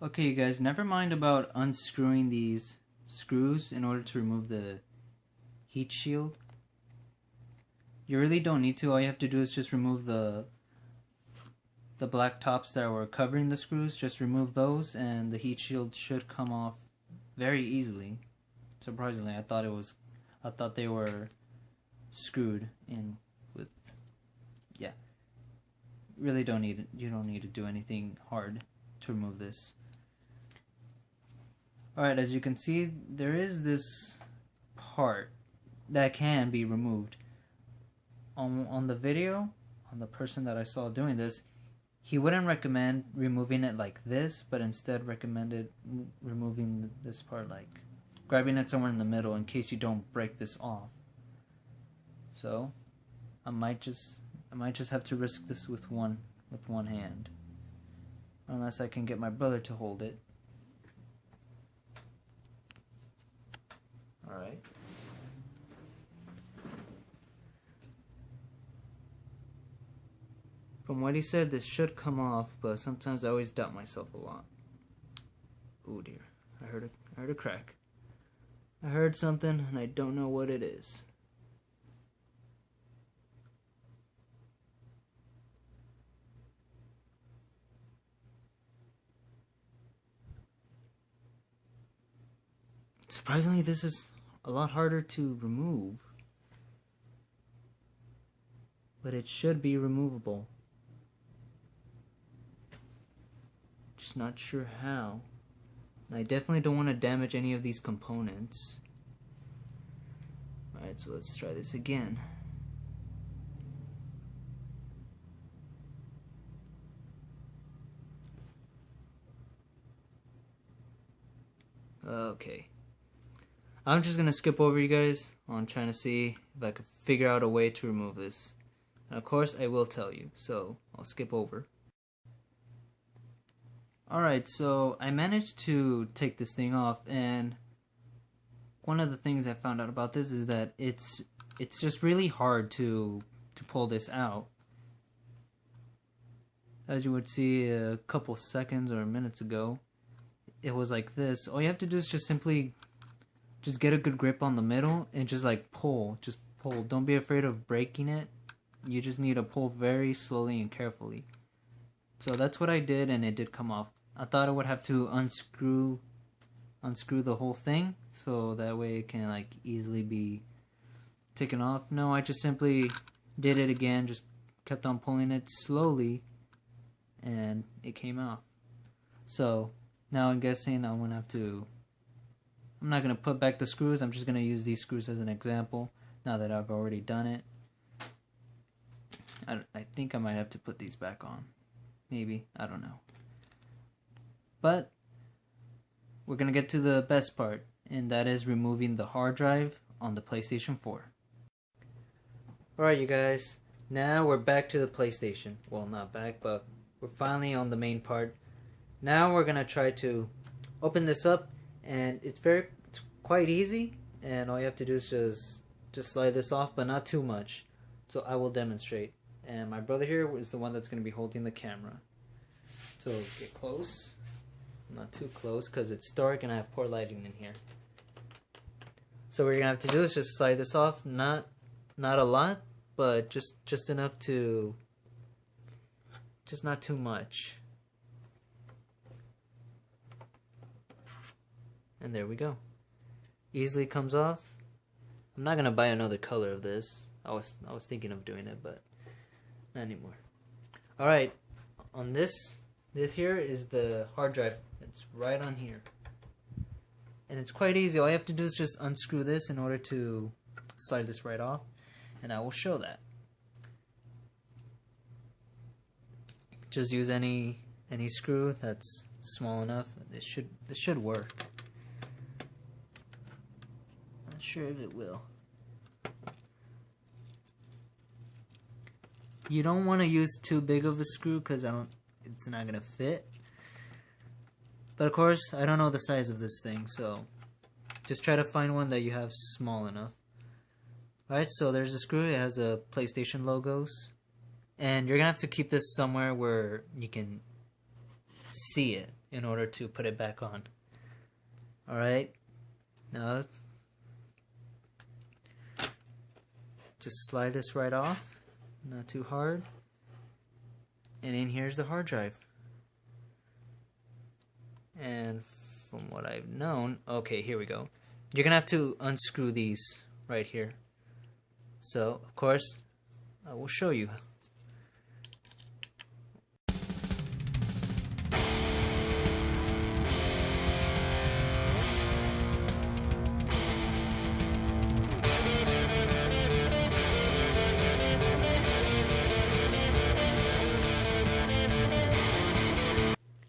Okay, you guys, never mind about unscrewing these screws in order to remove the heat shield. You really don't need to. All you have to do is just remove the black tops that were covering the screws. Just remove those and the heat shield should come off very easily. Surprisingly, I thought they were screwed in with, yeah. Really don't need it. You don't need to do anything hard to remove this. Alright, as you can see, there is this part that can be removed. On the video, on the person that I saw doing this, he wouldn't recommend removing it like this, but instead recommended removing this part, like grabbing it somewhere in the middle in case you don't break this off. So, I might just have to risk this with one hand. Unless I can get my brother to hold it. Alright. From what he said, this should come off, but sometimes I always doubt myself a lot. Oh dear. I heard a crack. I heard something and I don't know what it is. Surprisingly, this is a lot harder to remove, but it should be removable. Just not sure how. And I definitely don't want to damage any of these components. Alright, so let's try this again. Okay. I'm just gonna skip over you guys on trying to see if I could figure out a way to remove this. And of course I will tell you, so I'll skip over. Alright, so I managed to take this thing off, and one of the things I found out about this is that it's just really hard to pull this out. As you would see a couple seconds or minutes ago, it was like this. All you have to do is just simply get a good grip on the middle and just like pull. Just pull. Don't be afraid of breaking it. You just need to pull very slowly and carefully. So that's what I did, and it did come off. I thought I would have to unscrew the whole thing so that way it can like easily be taken off. No, I just simply did it again, just kept on pulling it slowly, and it came off. So now I'm guessing I'm not going to put back the screws. I'm just going to use these screws as an example now that I've already done it. I think I might have to put these back on. Maybe. I don't know. But we're going to get to the best part, and that is removing the hard drive on the PlayStation 4. Alright, you guys. Now we're back to the PlayStation. Well, not back, but we're finally on the main part. Now we're going to try to open this up, and it's quite easy, and all you have to do is just slide this off, but not too much. So I will demonstrate, and my brother here is the one that's going to be holding the camera. So get close, not too close because it's dark and I have poor lighting in here. So what you're going to have to do is just slide this off, not a lot, but just enough to, just not too much. And there we go. Easily comes off. I'm not gonna buy another color of this. I was thinking of doing it, but not anymore. Alright, on this here is the hard drive. It's right on here. And it's quite easy. All you have to do is just unscrew this in order to slide this right off. And I will show that. Just use any screw that's small enough. This should work. Not sure if it will. You don't want to use too big of a screw because it's not gonna fit. But of course, I don't know the size of this thing, so just try to find one that you have small enough. Alright, so there's a screw. It has the PlayStation logos. And you're gonna have to keep this somewhere where you can see it. in order to put it back on. Alright, now just slide this right off, not too hard, and in here's the hard drive. And from what I've known, okay, here we go. You're gonna have to unscrew these right here. So, of course, I will show you.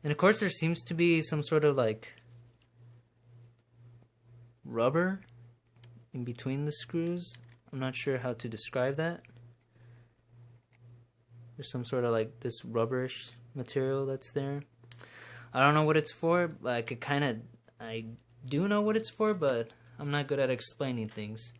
And of course there seems to be some sort of like rubber in between the screws. I'm not sure how to describe that. There's some sort of like this rubberish material that's there. I don't know what it's for, but I do know what it's for, but I'm not good at explaining things.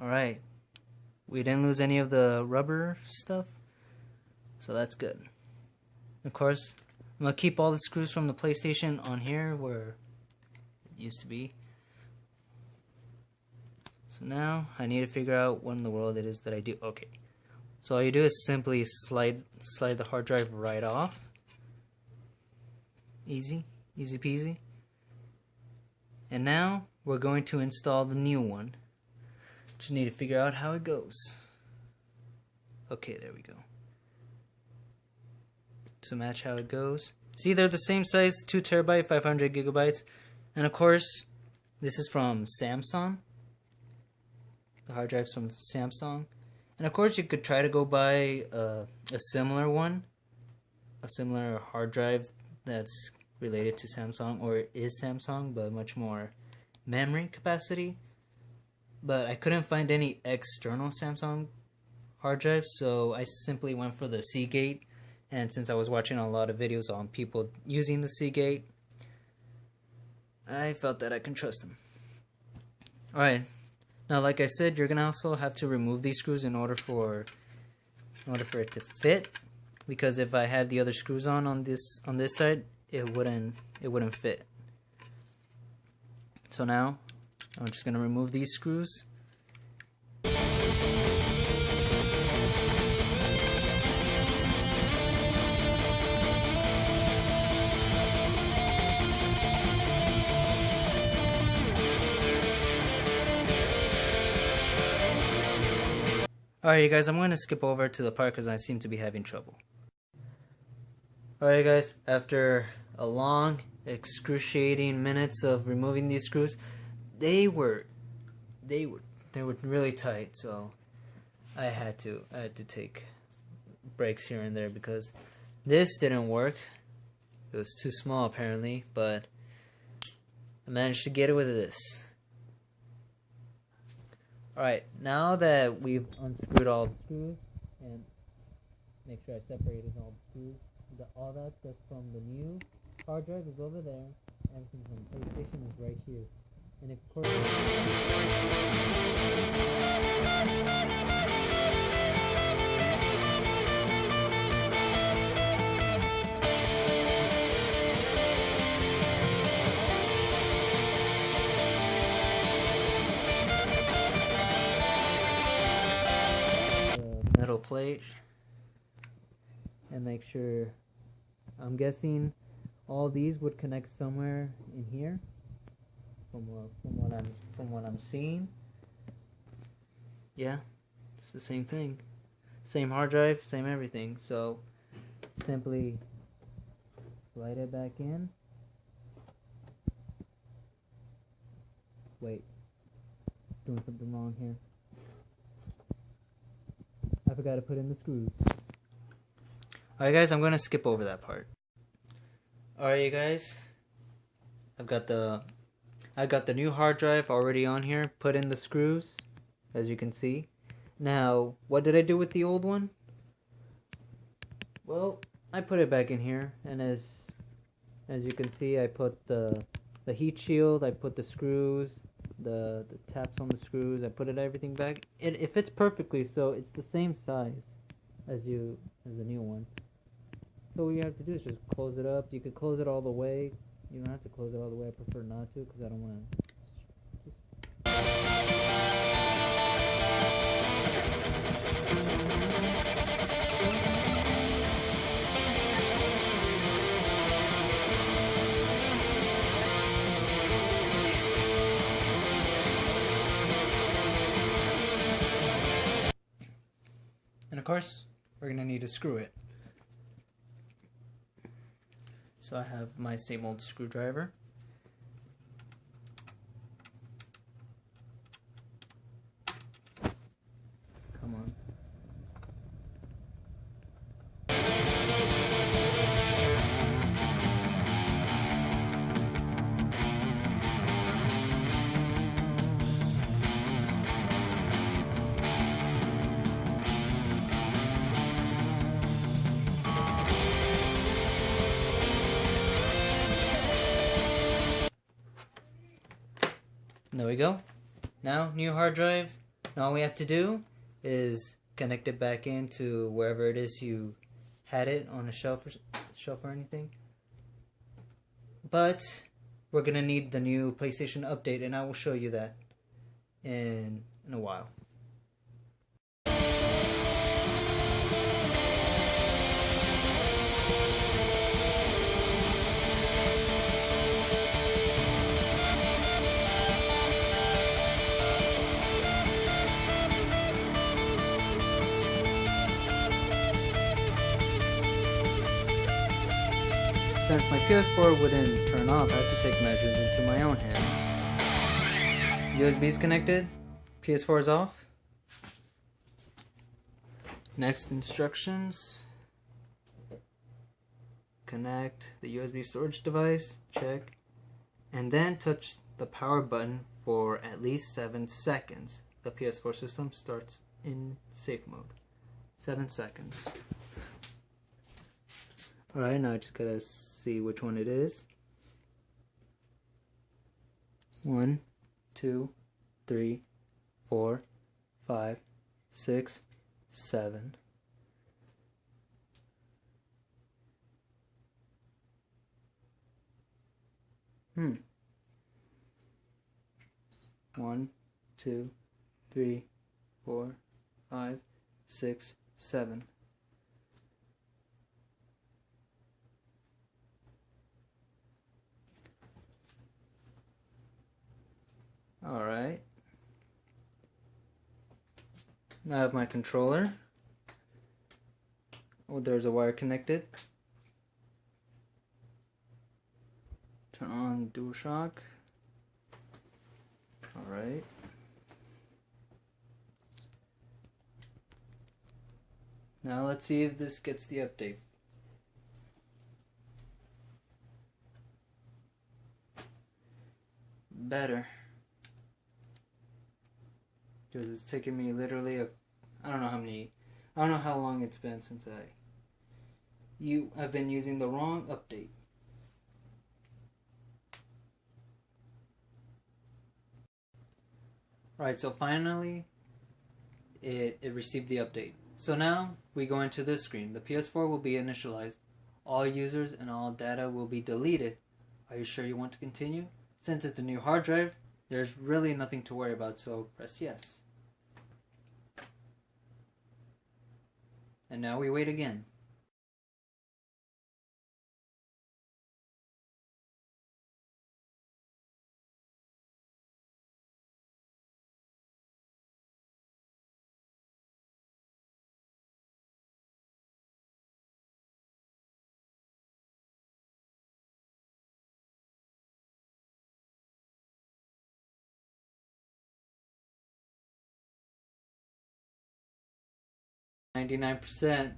Alright, we didn't lose any of the rubber stuff, so that's good. Of course, I'm going to keep all the screws from the PlayStation on here where it used to be. So now I need to figure out what in the world it is that I do. Okay, so all you do is simply slide the hard drive right off. Easy peasy. And now we're going to install the new one. Just need to figure out how it goes. Okay, there we go. To match how it goes. See, they're the same size, 2 terabyte, 500 gigabytes. And of course, this is from Samsung. The hard drive's from Samsung. And of course, you could try to go buy a similar one. A similar hard drive that's related to Samsung, or is Samsung, but much more memory capacity. But I couldn't find any external Samsung hard drives, so I simply went for the SEAGATE. And since I was watching a lot of videos on people using the SEAGATE, I felt that I can trust them. Alright, now like I said, you're gonna also have to remove these screws in order for it to fit. Because if I had the other screws on this side, it wouldn't fit. So now I'm just going to remove these screws. Alright you guys, I'm going to skip over to the part because I seem to be having trouble. Alright guys, after a long, excruciating minutes of removing these screws, they were really tight, so I had to take breaks here and there because this didn't work. It was too small apparently, but I managed to get it with this. Alright, now that we've unscrewed all the screws, and make sure I separated all the screws, all that stuff from the new hard drive is over there, everything from the PlayStation is right here. And of course, the metal plate, and make sure, I'm guessing all these would connect somewhere in here. From what I'm seeing, yeah, it's the same thing, same hard drive, same everything. So simply slide it back in. Wait, doing something wrong here. I forgot to put in the screws. Alright guys, I'm gonna skip over that part. Alright you guys, I've got the new hard drive already on here, put in the screws, as you can see. Now, what did I do with the old one? Well, I put it back in here, and as you can see, I put the heat shield, I put the screws, the taps on the screws, I put everything back. It fits perfectly, so it's the same size as the new one. So what you have to do is just close it up. You could close it all the way. You don't have to close it all the way. I prefer not to because I don't want to. And of course, we're going to need to screw it. So I have my same old screwdriver. Come on. There we go. Now, new hard drive. Now all we have to do is connect it back into wherever it is you had it on a shelf or anything. But we're gonna need the new PlayStation update, and I will show you that in a while. Since my PS4 wouldn't turn off, I had to take measures into my own hands. USB is connected, PS4 is off. Next instructions. Connect the USB storage device, check. And then touch the power button for at least 7 seconds. The PS4 system starts in safe mode. 7 seconds. Alright, now I just gotta see which one it is. 1, 2, 3, 4, 5, 6, 7. One, 2, 3, 4, 5, 6, 7. Alright. Now I have my controller. Oh, there's a wire connected. Turn on DualShock. Alright. Now let's see if this gets the update. Better. Because it's taken me literally I don't know how long it's been since I've been using the wrong update. Alright, so finally it received the update. So now we go into this screen. The PS4 will be initialized. All users and all data will be deleted. Are you sure you want to continue? Since it's a new hard drive, there's really nothing to worry about, so press yes. And now we wait again. %.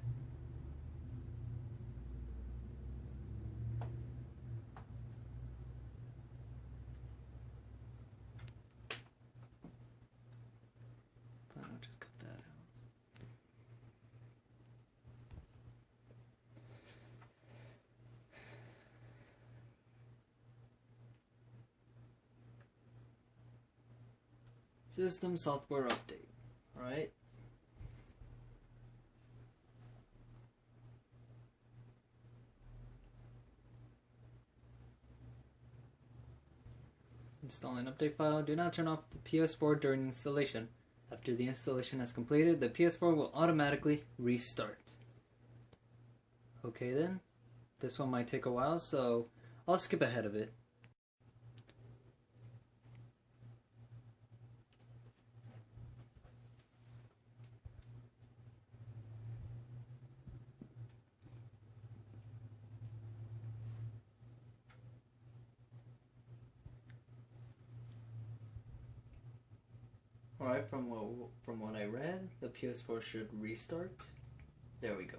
System software update. Alright. Installing update file. Do not turn off the PS4 during installation. After the installation has completed, the PS4 will automatically restart. Okay then. This one might take a while, so I'll skip ahead of it. Alright, from what I read, the PS4 should restart. There we go.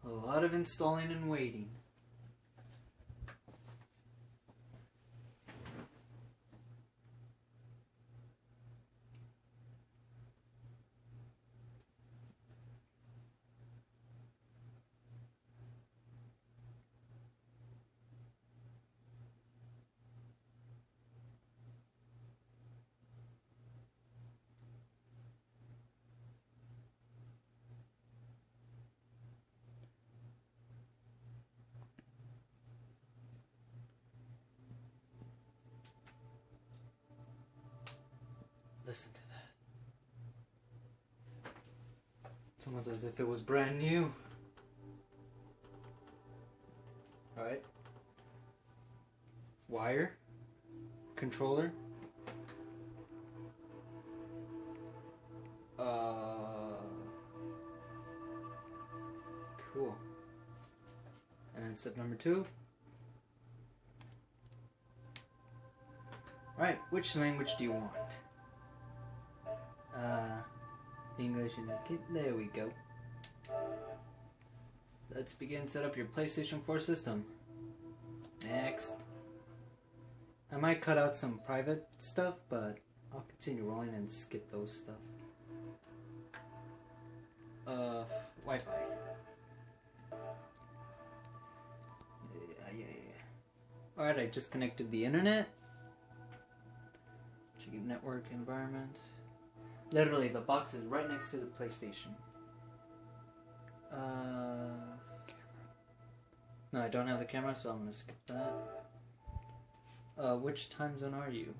A lot of installing and waiting. Listen to that. It's almost as if it was brand new. Alright. Wire. Controller. Cool. And then step number 2. Alright, which language do you want? English and okay, there we go. Let's begin set up your PlayStation 4 system. Next. I might cut out some private stuff, but I'll continue rolling and skip those stuff. Wi-Fi. Yeah. Alright, I just connected the internet. Check network environment. Literally, the box is right next to the PlayStation. No, I don't have the camera, so I'm gonna skip that. Which time zone are you?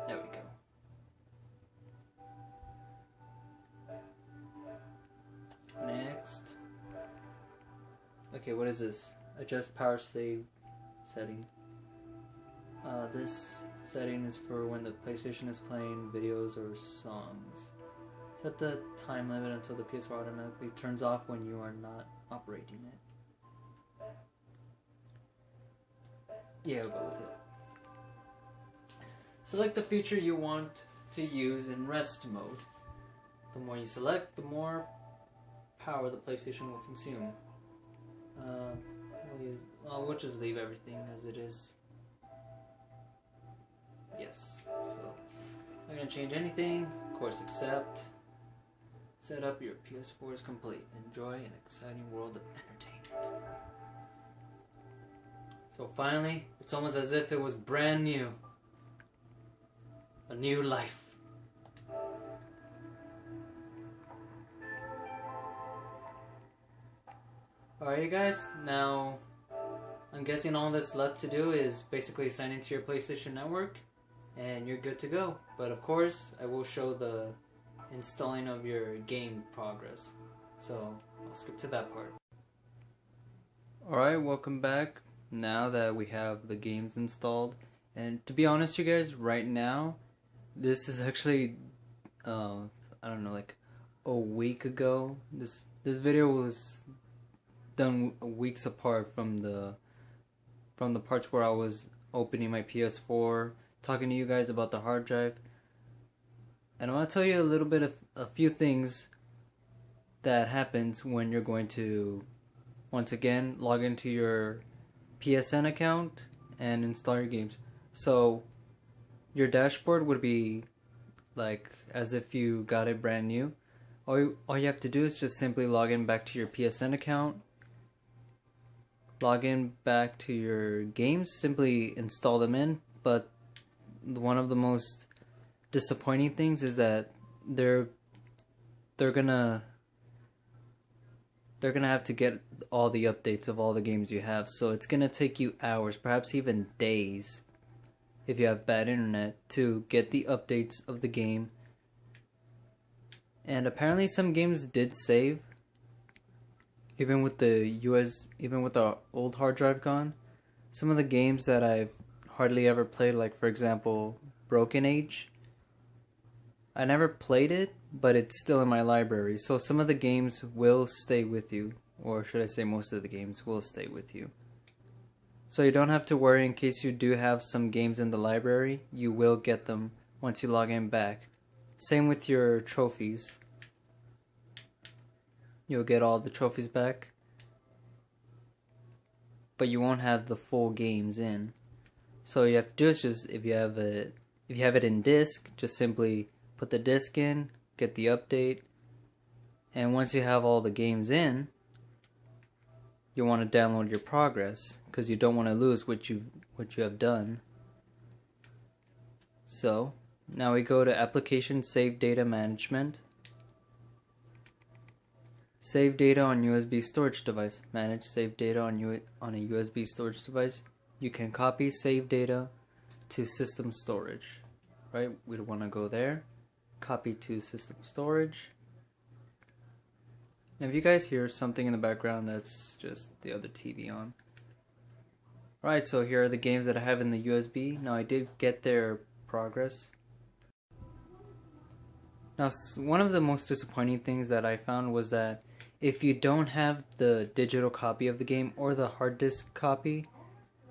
There we go. Next. Okay, what is this? Adjust power save setting. This setting is for when the PlayStation is playing videos or songs. Set the time limit until the PS4 automatically turns off when you are not operating it. Yeah, I'll go with it. Select the feature you want to use in rest mode. The more you select, the more power the PlayStation will consume. We'll just leave everything as it is. Yes, so I'm not going to change anything. Of course, accept. Set up your PS4 is complete. Enjoy an exciting world of entertainment. So finally, it's almost as if it was brand new. A new life. Alright you guys, now I'm guessing all that's left to do is basically sign into your PlayStation Network and you're good to go. But of course, I will show the installing of your game progress. So I'll skip to that part. Alright, welcome back. Now that we have the games installed, and to be honest you guys, right now this is actually I don't know, like a week ago. This video was done weeks apart from the parts where I was opening my PS4, talking to you guys about the hard drive. And I want to tell you a little bit of a few things that happens when you're going to once again log into your PSN account and install your games. So your dashboard would be like as if you got it brand new. All you have to do is just simply log in back to your PSN account, log in back to your games, simply install them in. But one of the most disappointing things is that they're gonna have to get all the updates of all the games you have, so it's gonna take you hours, perhaps even days, if you have bad internet, to get the updates of the game. And apparently some games did save, even with the old hard drive gone. Some of the games that I've hardly ever played, like for example Broken Age, I never played it, but it's still in my library. So some of the games will stay with you, or should I say most of the games will stay with you. So you don't have to worry in case you do have some games in the library, you will get them once you log in back. Same with your trophies. You'll get all the trophies back, but you won't have the full games in. So all you have to do is just, if you have it in disc, just simply put the disc in, get the update, and once you have all the games in, you want to download your progress, because you don't want to lose what you have done. So now we go to Application Save Data Management. Save data on USB storage device. Manage save data on a USB storage device. You can copy save data to system storage. Right? We don't want to go there. Copy to system storage. Now if you guys hear something in the background, that's just the other TV on. Right, so here are the games that I have in the USB. Now I did get their progress. Now one of the most disappointing things that I found was that if you don't have the digital copy of the game or the hard disk copy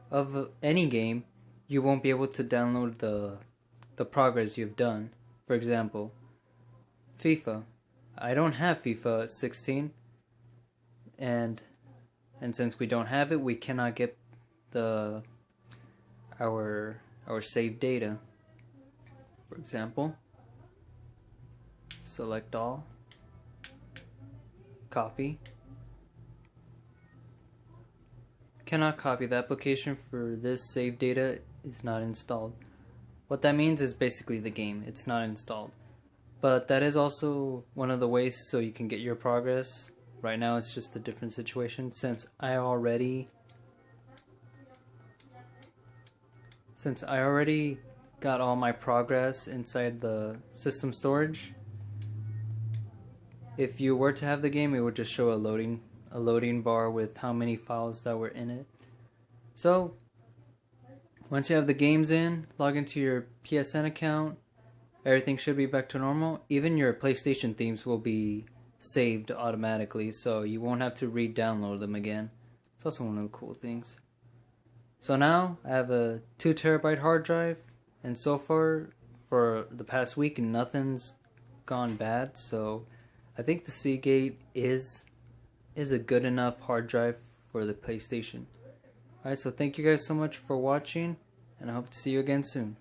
of any game, you won't be able to download the progress you've done. For example, FIFA. I don't have FIFA 16, and since we don't have it, we cannot get our saved data. For example, select all, copy. Cannot copy. The application for this saved data is not installed. What that means is basically the game, it's not installed. But that is also one of the ways so you can get your progress. Right now it's just a different situation since I already got all my progress inside the system storage. If you were to have the game, it would just show a loading bar with how many files that were in it. So once you have the games in, log into your PSN account, everything should be back to normal. Even your PlayStation themes will be saved automatically, so you won't have to re-download them again. It's also one of the cool things. So now I have a 2 terabyte hard drive, and so far for the past week nothing's gone bad. So I think the SEAGATE is a good enough hard drive for the PlayStation. Alright, so thank you guys so much for watching, and I hope to see you again soon.